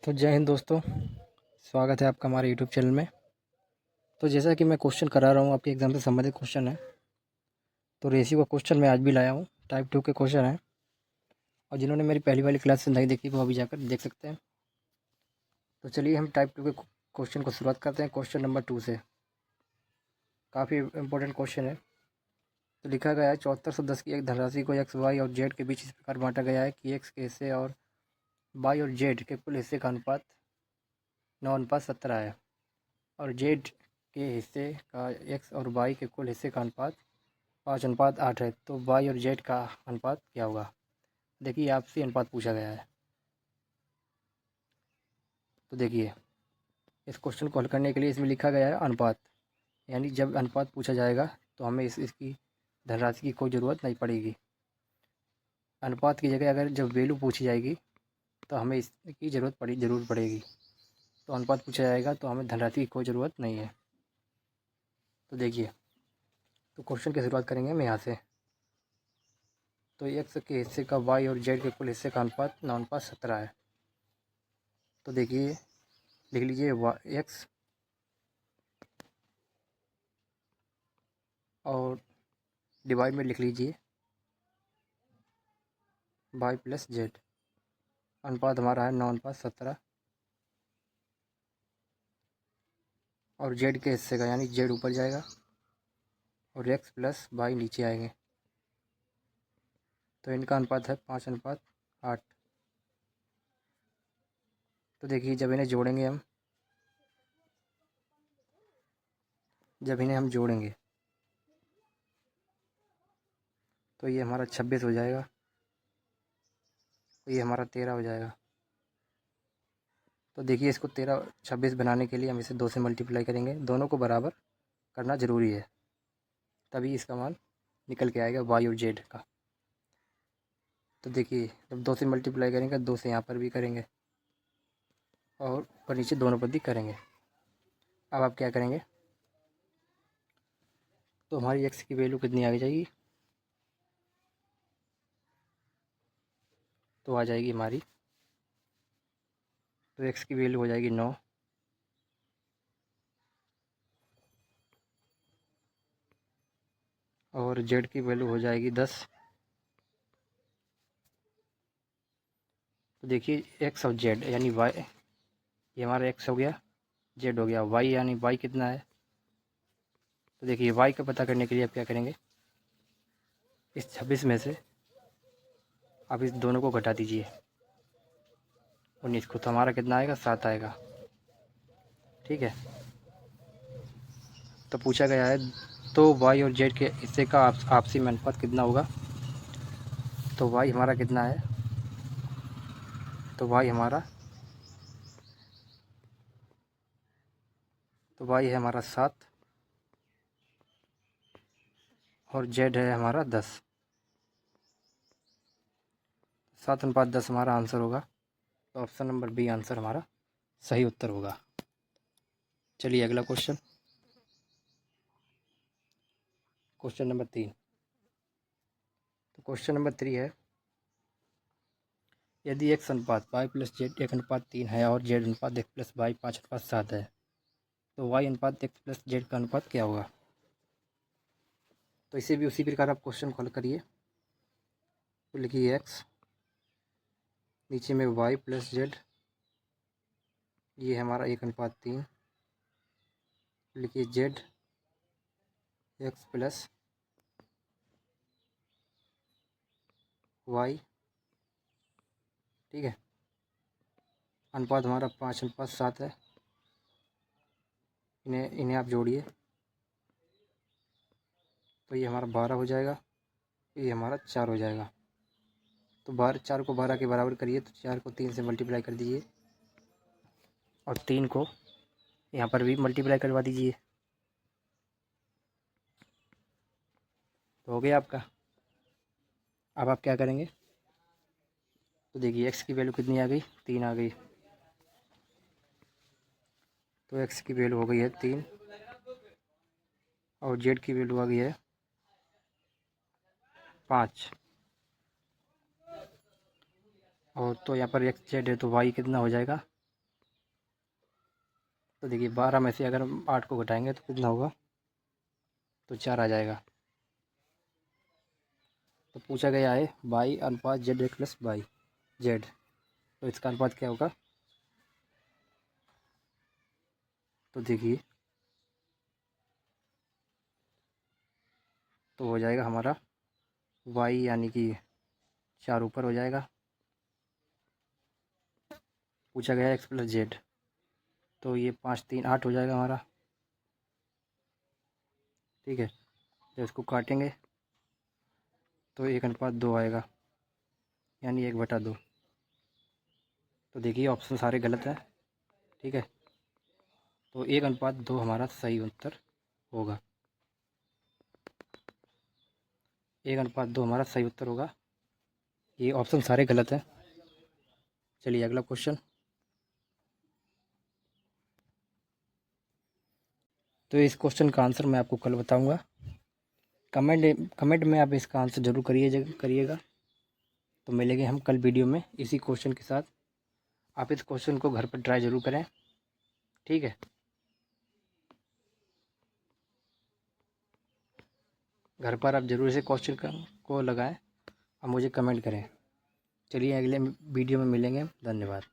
तो जय हिंद दोस्तों, स्वागत है आपका हमारे यूट्यूब चैनल में। तो जैसा कि मैं क्वेश्चन करा रहा हूँ, आपके एग्ज़ाम से संबंधित क्वेश्चन है। तो रेशियो का क्वेश्चन मैं आज भी लाया हूँ, टाइप 2 के क्वेश्चन है। और जिन्होंने मेरी पहली वाली क्लास नहीं देखी वो अभी जाकर देख सकते हैं। तो चलिए हम टाइप 2 के क्वेश्चन को शुरुआत करते हैं क्वेश्चन नंबर 2 से। काफ़ी इंपॉर्टेंट क्वेश्चन है। तो लिखा गया है 7410 की एक धनराशि को एक्स वाई और जेड के बीच इस प्रकार बांटा गया है कि एक्स के हिस्से और वाई और जेड के कुल हिस्से का अनुपात 9:17 है, और जेड के हिस्से का एक्स और वाई के कुल हिस्से का अनुपात 5:8 है। तो वाई और जेड का अनुपात क्या होगा? देखिए, आपसी अनुपात पूछा गया है। तो देखिए, इस क्वेश्चन को हल करने के लिए इसमें लिखा गया है अनुपात, यानी जब अनुपात पूछा जाएगा तो हमें इसकी धनराशि की कोई ज़रूरत नहीं पड़ेगी। अनुपात की जगह अगर जब वैल्यू पूछी जाएगी तो हमें इसकी ज़रूर पड़ेगी। तो अनुपात पूछा जाएगा तो हमें धनराशि की कोई ज़रूरत नहीं है। तो देखिए, तो क्वेश्चन की शुरुआत करेंगे हम यहाँ से। तो एक्स के हिस्से का वाई और जेड के कुल हिस्से का अनुपात 9:17 है। तो देखिए, लिख लीजिए एक्स और डिवाइड में लिख लीजिए वाई प्लस जेड। अनुपात हमारा है 9:17, और जेड के हिस्से का यानी जेड ऊपर जाएगा और एक्स प्लस वाई नीचे आएंगे। तो इनका अनुपात है 5:8। तो देखिए, जब इन्हें जोड़ेंगे तो ये हमारा 26 हो जाएगा, तो ये हमारा 13 हो जाएगा। तो देखिए, इसको 13-26 बनाने के लिए हम इसे 2 से मल्टीप्लाई करेंगे। दोनों को बराबर करना ज़रूरी है, तभी इसका मान निकल के आएगा वाई और जेड का। तो देखिए, जब 2 से मल्टीप्लाई करेंगे, 2 से यहाँ पर भी करेंगे और ऊपर नीचे दोनों पर भी करेंगे। अब आप क्या करेंगे, तो हमारी एक्स की वैल्यू कितनी आ जाएगी? तो आ जाएगी हमारी, तो एक्स की वैल्यू हो जाएगी 9, और जेड की वैल्यू हो जाएगी 10। तो देखिए, एक्स और जेड यानी वाई, ये हमारा एक्स हो गया, जेड हो गया वाई, यानी वाई कितना है? तो देखिए, वाई का पता करने के लिए आप क्या करेंगे, इस 26 में से आप इस दोनों को घटा दीजिए 19 को, तो हमारा कितना आएगा? 7 आएगा। ठीक है। तो पूछा गया है, तो वाई और जेड के हिस्से का आपसी में अनुपात कितना होगा? तो वाई हमारा कितना है? तो वाई है हमारा 7, और जेड है हमारा 10। 7:10 हमारा आंसर होगा। तो ऑप्शन नंबर बी आंसर हमारा सही उत्तर होगा। चलिए अगला क्वेश्चन, क्वेश्चन नंबर 3। तो क्वेश्चन नंबर 3 है, यदि एक्स अनुपात वाई प्लस जेड 1:3 है और जेड अनुपात एक्स प्लस वाई 5:7 है, तो वाई अनुपात एक्स प्लस जेड का अनुपात क्या होगा? तो इसे भी उसी प्रकार आप क्वेश्चन को हल करिए। तो लिखिए एक्स, नीचे में वाई प्लस जेड, ये हमारा 1:3। लिखिए जेड एक्स प्लस वाई। ठीक है, अनुपात हमारा 5:7 है। इन्हें आप जोड़िए तो ये हमारा 12 हो जाएगा, ये हमारा 4 हो जाएगा। तो 4 को 12 के बराबर करिए, तो 4 को 3 से मल्टीप्लाई कर दीजिए और 3 को यहाँ पर भी मल्टीप्लाई करवा दीजिए। तो हो गया आपका। अब आप क्या करेंगे, तो देखिए एक्स की वैल्यू कितनी आ गई? 3 आ गई। तो एक्स की वैल्यू हो गई है 3, और जेड की वैल्यू आ गई है 5। और तो यहाँ पर एक्स जेड है, तो वाई कितना हो जाएगा? तो देखिए 12 में से अगर हम 8 को घटाएंगे तो कितना होगा, तो 4 आ जाएगा। तो पूछा गया है वाई अनुपात Z X plus Y Z, तो इसका अनुपात क्या होगा, तो देखिए तो हो जाएगा हमारा वाई यानी कि 4 ऊपर हो जाएगा, पूछा गया है एक्स प्लस जेड, तो ये 5 3 8 हो जाएगा हमारा। ठीक है, जब इसको काटेंगे तो 1:2 आएगा, यानी 1/2। तो देखिए ऑप्शन सारे गलत हैं। ठीक है, तो 1:2 हमारा सही उत्तर होगा। 1:2 हमारा सही उत्तर होगा, ये ऑप्शन सारे गलत हैं। चलिए अगला क्वेश्चन। तो इस क्वेश्चन का आंसर मैं आपको कल बताऊंगा। कमेंट में आप इसका आंसर ज़रूर करिएगा। तो मिलेंगे हम कल वीडियो में इसी क्वेश्चन के साथ। आप इस क्वेश्चन को घर पर ट्राई ज़रूर करें। ठीक है, घर पर आप ज़रूर इसे क्वेश्चन को लगाएं और मुझे कमेंट करें। चलिए अगले वीडियो में मिलेंगे, धन्यवाद।